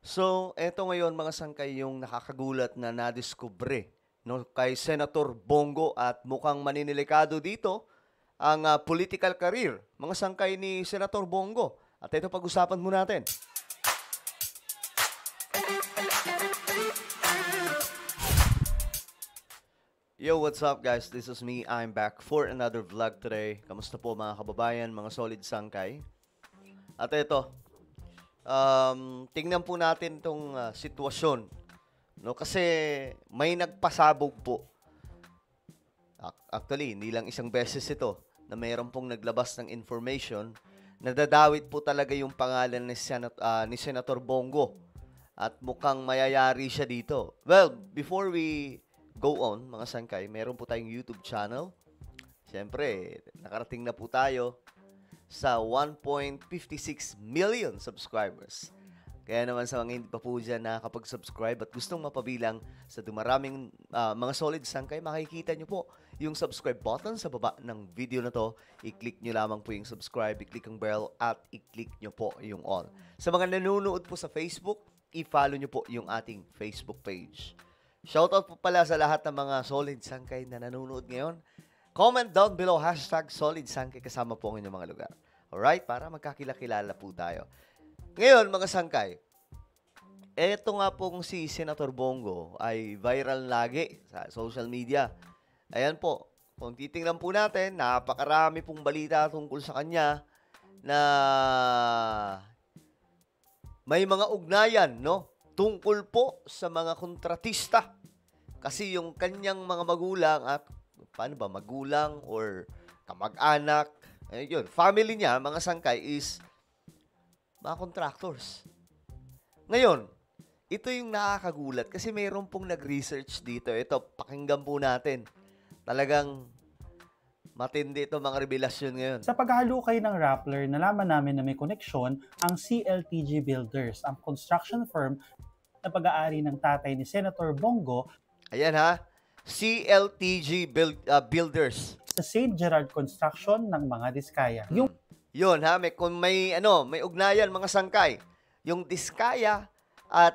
So, eto ngayon mga sangkay yung nakakagulat na nadiskubre no, kay Senator Bongo at mukhang maninilikado dito ang political career, mga sangkay ni Senator Bongo. At ito pag-usapan mo natin. Yo, what's up guys? This is me. I'm back for another vlog today. Kamusta po mga kababayan, mga solid sangkay? At ito, tingnan po natin tong sitwasyon. No, kasi may nagpasabog po. Actually, hindi lang isang beses ito na mayroon pong naglabas ng information na dadawit po talaga yung pangalan ni Senator Bongo. At mukhang mayayari siya dito. Well, before we go on, mga sangkay, meron po tayong YouTube channel. Siyempre, nakarating na po tayo sa 1.56 million subscribers. Kaya naman sa mga hindi pa po dyan nakakapag-subscribe at gustong mapabilang sa dumaraming mga solid sangkay, makikita nyo po yung subscribe button sa baba ng video na to. I-click nyo lamang po yung subscribe, i-click ang bell at i-click nyo po yung all. Sa mga nanonood po sa Facebook, i-follow nyo po yung ating Facebook page. Shoutout po pala sa lahat ng mga solid sangkay na nanonood ngayon. Comment down below, #SolidSangkay, kasama po ang inyong mga lugar. Alright? Para magkakilala po tayo. Ngayon, mga sangkay, eto nga pong si Senator Bongo ay viral lagi sa social media. Ayan po, kung titingnan po natin, napakarami pong balita tungkol sa kanya na may mga ugnayan, no? Tungkol po sa mga kontratista. Kasi yung kanyang mga magulang at paano ba, magulang or kamag-anak, yun, family niya, mga sangkay, is mga contractors. Ngayon, ito yung nakakagulat kasi mayroon pong nag-research dito. Ito, pakinggan po natin. Talagang matindi ito mga revelasyon ngayon. Sa paghahalukay ng Rappler, nalaman namin na may koneksyon ang CLTG Builders, ang construction firm na pag-aari ng tatay ni Senator Bongo. Ayan ha, CLTG Builders. Sa St. Gerard Construction ng mga Diskaya. Yun ha, may ugnayan mga sangkay. Yung Diskaya at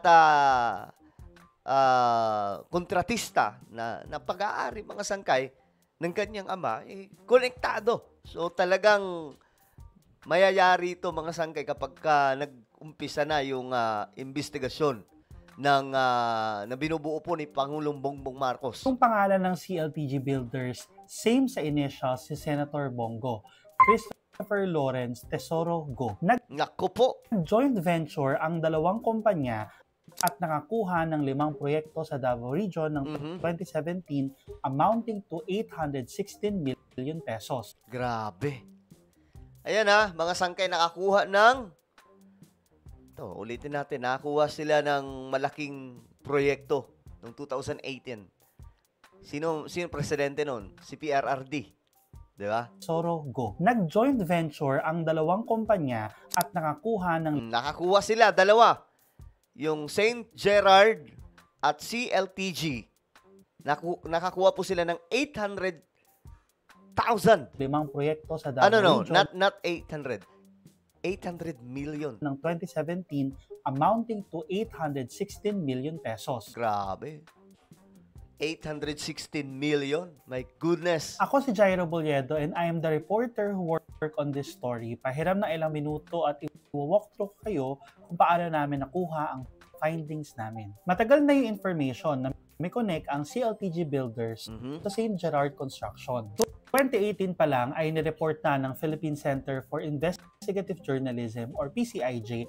kontratista na pag-aari mga sangkay ng kanyang ama, konektado. So talagang mayayari ito mga sangkay kapag nag-umpisa na yung investigasyon na binubuo po ni Pangulong Bongbong Marcos. Yung pangalan ng CLTG Builders, same sa initials si Senator Bongo, Christopher Lawrence Tesoro Go. Naku po! Joint venture ang dalawang kumpanya at nakakuha ng 5 proyekto sa Davao Region ng 2017 amounting to 816 million pesos. Grabe! Ayan ha, mga sangkay nakakuha ng ulitin natin, nakakuha sila ng malaking proyekto noong 2018. Sino presidente noon? Si PRRD. Di ba? Tesoro Go. Nag-joint venture ang dalawang kumpanya at nakakuha ng... Nakakuha sila, dalawa. Yung St. Gerard at CLTG. Nakakuha po sila ng 800,000. 5 proyekto sa Davao Region. Not 800. 800 million. Ng 2017 amounting to 816 million pesos. Grabe. 816 million? My goodness. Ako si Jairo Boliedo and I am the reporter who work on this story. Pahiram ng ilang minuto at i-walkthrough kayo kung paano namin nakuha ang findings namin. Matagal na yung information na may connect ang CLTG Builders sa St. Gerard Construction. 2018 pa lang ay nireport na ng Philippine Center for Investigative Journalism or PCIJ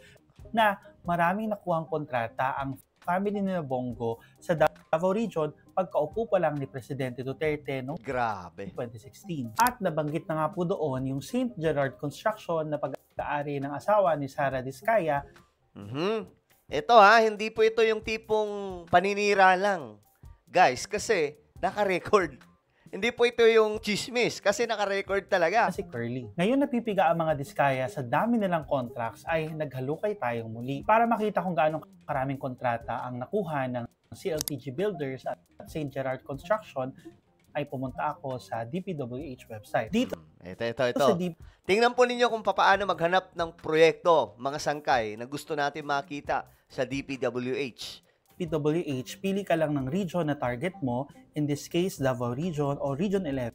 na maraming nakuhang kontrata ang family ni Bongo sa Davao Region pagkaupo pa lang ni Presidente Duterte noong 2016. At nabanggit na nga po doon yung St. Gerard Construction na pag-aari ng asawa ni Sara Diskaya. Ito ha, hindi po ito yung tipong paninira lang. Guys, kasi naka-record. Hindi po ito yung chismis kasi naka-record talaga. Si Curly. Ngayon napipiga ang mga Diskaya sa dami nilang contracts ay naghalukay tayong muli para makita kung gaano karaming kontrata ang nakuha ng CLTG Builders at St. Gerard Construction ay pumunta ako sa DPWH website. Dito Ito. sa DP Tingnan po ninyo kung paano maghanap ng proyekto, mga sangkay, na gusto natin makita sa DPWH. PWH, pili ka lang ng region na target mo, in this case, Davao Region o Region 11.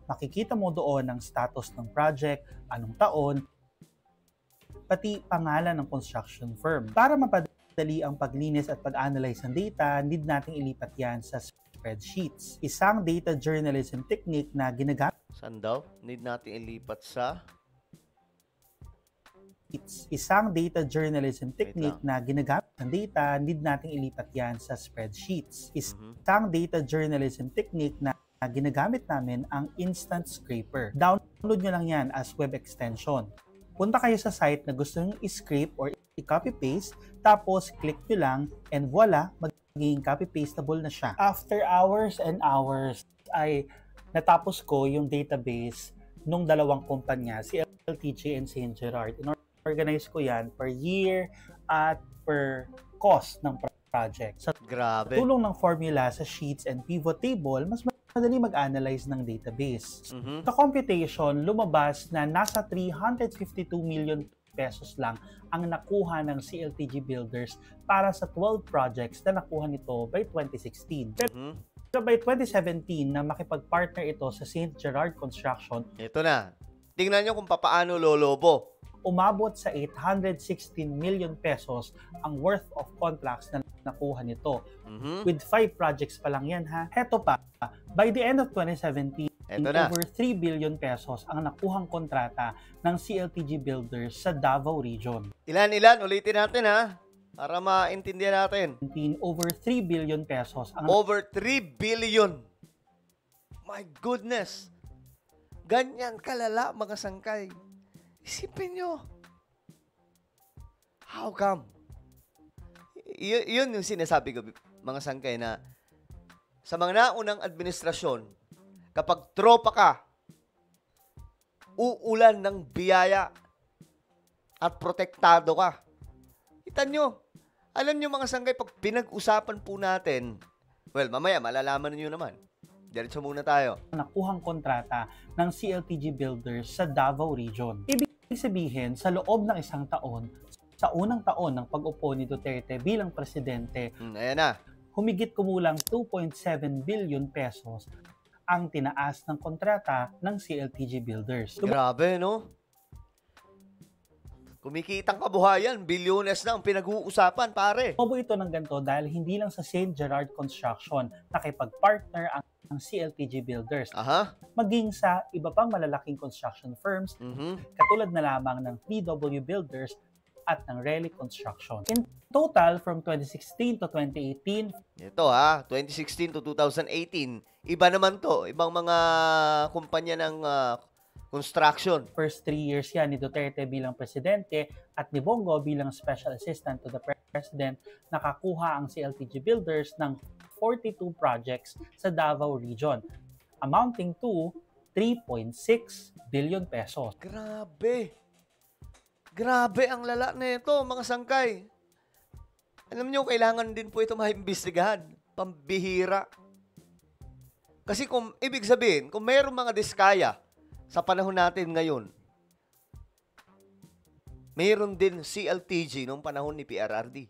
Makikita mo doon ang status ng project, anong taon, pati pangalan ng construction firm. Para mapadali ang paglinis at pag-analyze ng data, need nating ilipat yan sa spreadsheets. Isang data journalism technique na ginagamit Saan daw? Need natin ilipat sa... Isang data journalism technique lang. na ginagamit ng data, need nating ilipat yan sa spreadsheets. Mhm. Isang data journalism technique na ginagamit namin ang Instant Scraper. Download nyo lang yan as web extension. Punta kayo sa site na gusto nyo i-scrape or i-copy-paste, tapos click nyo lang, and voila, magiging copy-pastable na siya. After hours and hours, ay natapos ko yung database nung dalawang kumpanya, si LTG and St. Gerard. Organize ko yan per year at per cost ng project. Sa Grabe. tulong ng formula sa sheets and pivot table, mas madali mag-analyze ng database. Mhm. Sa computation, lumabas na nasa 352 million pesos lang ang nakuha ng CLTG Builders para sa 12 projects na nakuha nito by 2016. Mhm. Pero by 2017 na makipag-partner ito sa St. Gerard Construction, Ito na. Tingnan nyo kung paano lolobo. umabot sa 816 million pesos ang worth of contracts na nakuha nito. Mhm. With 5 projects pa lang yan ha. Heto pa, by the end of 2017, Ito na. over 3 billion pesos ang nakuhang kontrata ng CLTG Builders sa Davao Region. Ilan? Ulitin natin ha. Para maintindihan natin. Over 3 billion pesos ang Over 3 billion. My goodness. Ganyan kalala, mga sangkay. Isipin nyo. How come? Yun yung sinasabi ko, mga sangkay, na sa mga naunang administrasyon, kapag tropa ka, uulan ng biyaya at protektado ka. Kita nyo. Alam nyo, mga sangkay, pag pinag-usapan po natin, well, mamaya malalaman nyo naman. Diretso muna tayo. nakuhang kontrata ng CLTG Builders sa Davao Region. Ibig sabihin, sa loob ng isang taon, sa unang taon ng pag-upo ni Duterte bilang presidente, Ayan na. humigit kumulang 2.7 billion pesos ang tinaas ng kontrata ng CLTG Builders. Grabe, no? Kumikitang kabuhayan, bilyones na ang pinag-uusapan, pare. Tumabo ito ng ganito dahil hindi lang sa St. Gerard Construction nakipag-partner ang CLTG Builders, Aha. maging sa iba pang malalaking construction firms Mhm. katulad na lamang ng PW Builders at ng Relic Construction. In total, from 2016 to 2018, Ito ha, 2016 to 2018. Iba naman to. Ibang mga kumpanya ng construction. first 3 years yan ni Duterte bilang presidente at ni Bongo bilang special assistant to the president, nakakuha ang CLTG Builders ng 42 projects sa Davao Region, amounting to 3.6 billion pesos. Grabe. Grabe ang lala na ito, mga sangkay. Alam nyo, kailangan din po ito maimbestigahan. Pambihira. Kasi kung, ibig sabihin, kung mayroong mga diskaya sa panahon natin ngayon, mayroon din CLTG noong panahon ni PRRD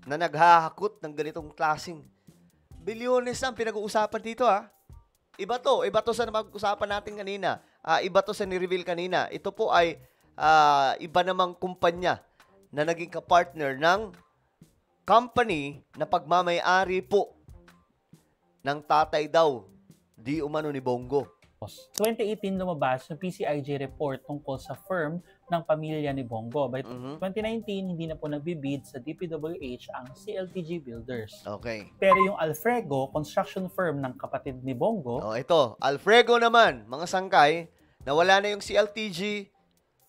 na naghahakot ng ganitong klaseng bilyones ang pinag-uusapan dito ha. Iba to sa napag-usapan natin kanina. Iba to sa ni-reveal kanina. Ito po ay iba namang kumpanya na naging kapartner ng company na pagmamay-ari po ng tatay daw di umano ni Bongo. 2018 lumabas yung PCIG report tungkol sa firm ng pamilya ni Bongo. By Mhm. 2019, hindi na po nagbibid sa DPWH ang CLTG Builders. Okay. Pero yung Alfrego, construction firm ng kapatid ni Bongo, Ito, Alfrego naman, mga sangkay, nawala na yung CLTG.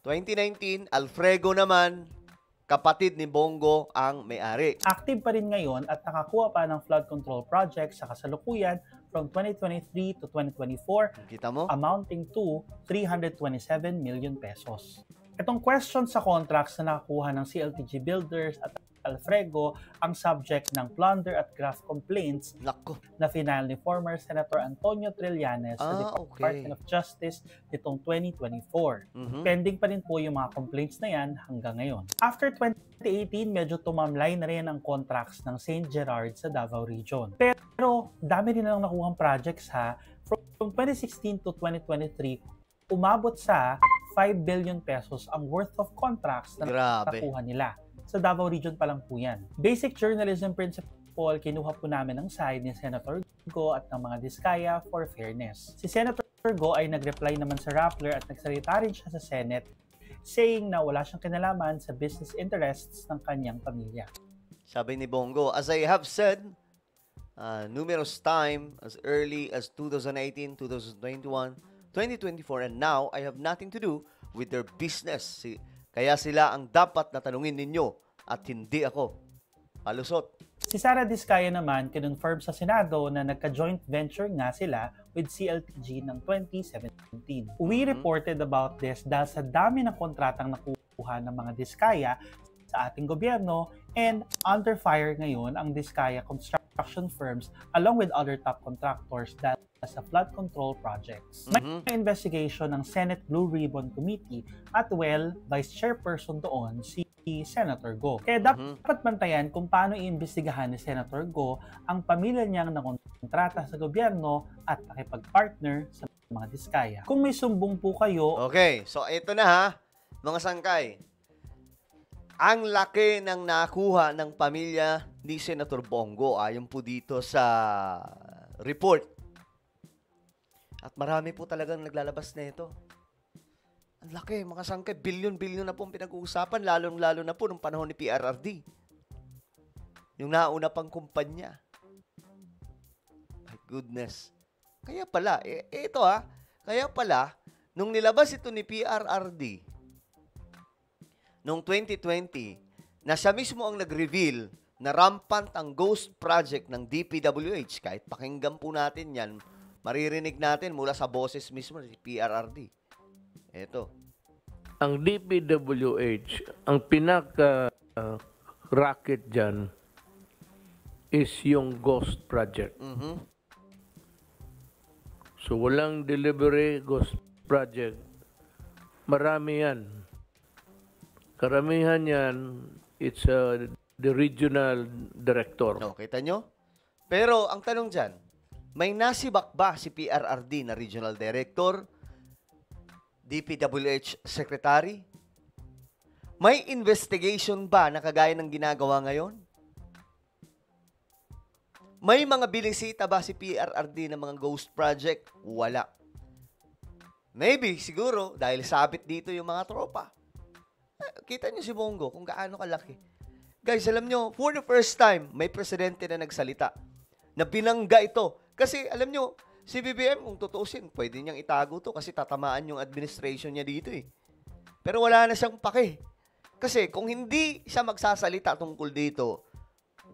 2019, Alfrego naman, kapatid ni Bongo ang may-ari. active pa rin ngayon at nakakuha pa ng flood control project sa kasalukuyan from 2023 to 2024, Kita mo? amounting to 327 million pesos. Itong question sa contracts na nakuha ng CLTG Builders at Alfrego ang subject ng plunder at graft complaints Nako. na final ni former Senator Antonio Trillanes sa Department of Justice nitong 2024. Pending pa rin po yung mga complaints na yan hanggang ngayon. After 2018, medyo tumamlay na rin ang contracts ng St. Gerard sa Davao Region. Pero dami rin lang nakuhang projects ha. From 2016 to 2023, umabot sa 5 billion pesos ang worth of contracts na nakuha nila. Sa Davao Region pa lang po yan. Basic journalism principle, kinuha po namin ang side ni Senator Go at ng mga Diskaya for fairness. Si Senator Go ay nag-reply naman sa Rappler at nagsalita rin siya sa Senate saying na wala siyang kinalaman sa business interests ng kanyang pamilya. Sabi ni Bongo, as I have said numerous time as early as 2018, 2021, 2024, and now I have nothing to do with their business. Kaya sila ang dapat na tanungin ninyo at hindi ako. Palusot. Si Sara Diskaya naman kinonfirm sa Senado na nagka-joint venture nga sila with CLTG ng 2017. We reported about this dahil sa dami ng kontratang nakuha ng mga Diskaya sa ating gobyerno and under fire ngayon ang Diskaya construction firms along with other top contractors dahil sa flood control projects. May investigation ng Senate Blue Ribbon Committee at Vice Chairperson doon si Senator Go. Kaya dapat bantayan kung paano iimbestigahan ni Senator Go ang pamilya niyang nakontrata sa gobyerno at nakipag-partner sa mga Diskaya. Kung may sumbong po kayo... Okay, so ito na ha, mga sangkay. Ang laki ng nakuha ng pamilya ni Senator Bongo ayon po dito sa report. At marami po talagang naglalabas na ito. Ang laki, mga sangkay, bilyon-bilyon na po ang pinag-uusapan, lalong-lalo na po nung panahon ni PRRD. Yung nauna pang kumpanya. My goodness. Kaya pala, kaya pala, nung nilabas ito ni PRRD, noong 2020, na siya mismo ang nag-reveal na rampant ang ghost project ng DPWH. Kahit pakinggan po natin yan, maririnig natin mula sa boses mismo ni PRRD. Ito. Ang DPWH, ang pinaka-racket dyan is yung ghost project. So, walang delivery ghost project. Marami yan. Karamihan yan, it's the regional director. No, kita nyo? Pero ang tanong dyan, may nasibak ba si PRRD na regional director, DPWH secretary? May investigation ba na kagaya ng ginagawa ngayon? May mga binisita ba si PRRD ng mga ghost project? Wala. Maybe, siguro, dahil sabit dito yung mga tropa. Kita nyo si Bongo kung gaano kalaki. Guys, alam nyo, for the first time, may presidente na nagsalita na binangga ito. Kasi, alam nyo, si BBM, kung tutuusin, pwede niyang itago to kasi tatamaan yung administration niya dito eh. Pero wala na siyang pake. Kasi kung hindi siya magsasalita tungkol dito,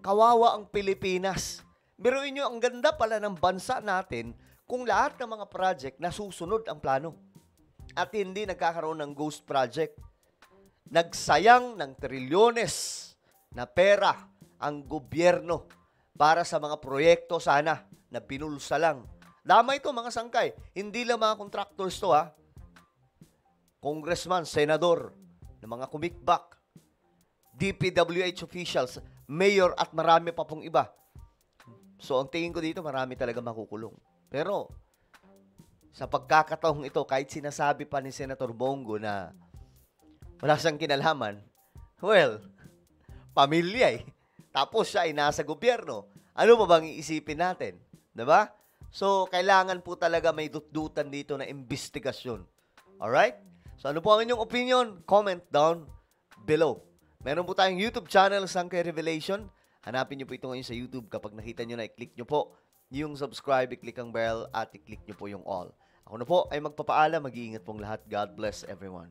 kawawa ang Pilipinas. Biruin nyo, ang ganda pala ng bansa natin kung lahat ng mga project nasusunod ang plano. At hindi nagkakaroon ng ghost project. Nagsayang ng trilyones na pera ang gobyerno para sa mga proyekto sana na pinulsa lang. Dama ito mga sangkay. Hindi lang mga contractors to ha. Congressman, senador, ng mga kumikbak, DPWH officials, mayor at marami pa pong iba. So ang tingin ko dito marami talaga makukulong. Pero sa pagkakataong ito, kahit sinasabi pa ni Senator Bongo na wala siyang kinalaman, well, pamilya eh. Tapos siya ay nasa gobyerno. Ano pa bang iisipin natin? Diba? So, kailangan po talaga may dutdutan dito na investigasyon. Alright? So, ano po ang inyong opinion? Comment down below. Meron po tayong YouTube channel, Sangkay Revelation. Hanapin nyo po ito ngayon sa YouTube. Kapag nakita nyo na, i-click nyo po yung subscribe, i-click ang bell, at i-click nyo po yung all. Ako na po ay magpapaalam. Mag-iingat pong lahat. God bless everyone.